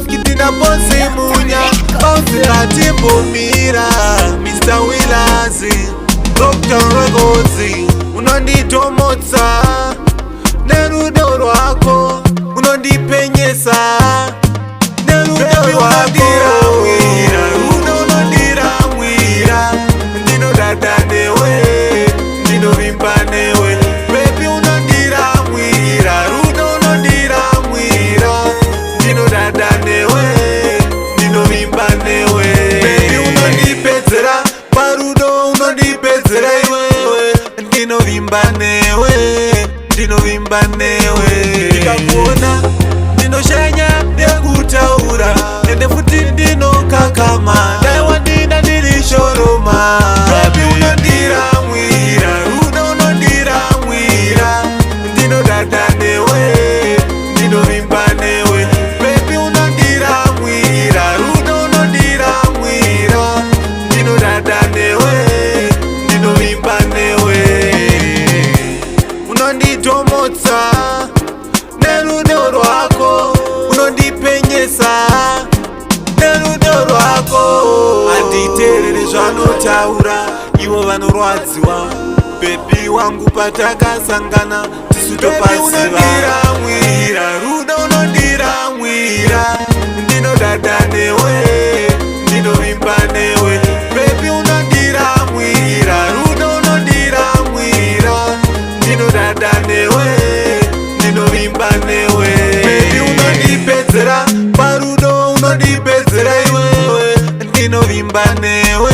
Kitina ponse munya Bouncera timbo mira Mr. Willazi Rocktown Records Unonditomotsa Nerudo rwako Unondipenyesa Nerudo rwako Unondiramwira Ndinodada newe Ndinovimba newe Baby unondiramwira Rudo unondiramwira Ndinodada newe Ndinovimba newe Baby unondipedzera Parudo unondipedzera iwewe Ndinovimba newe Ndinovimba newe Ndikakuona ndinoshanya ndekutaura Nende futi ndinokakama Daiwa ndina ndirishoroma Baby unondiramwira Rudo unondiramwira Ndinodada newe Ndinovimba newe Baby unondiramwira Rudo unondiramwira Ndinodada newe Ndinovimba newe Unonditomotsa Nerudo rwako Unondipenyesa Nerudo rwako Anditerere zvanotaura Ivo vanorwadziwa Baby wangu patakasangana Tisu topaziva unondiramwira Rudo unondiramwira Ndinodada newe Ndinovimba newe Baby unondiramwira Rudo unondiramwira Ndinodada newe Ndinovimba newe Baby unondipedzera Parudo unondipedzera iwewe Ndinovimba newe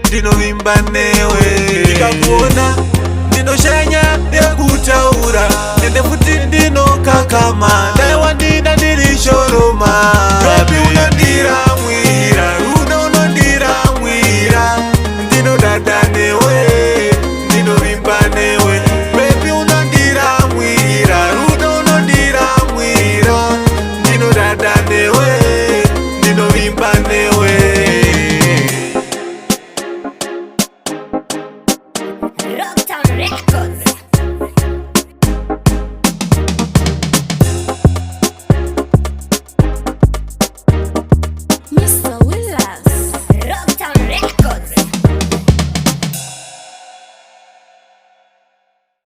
Ndinovimba newe Ndikakuona ndinoshanya ndekutaura Nende futi ndinokakama Daiwa ndina ndirishoroma Baby unondiramwira Rudo unondiramwira Ndinodada newe Ndinovimba newe Baby unondiramwira Rudo unondiramwira Ndinodada newe Ndinovimba newe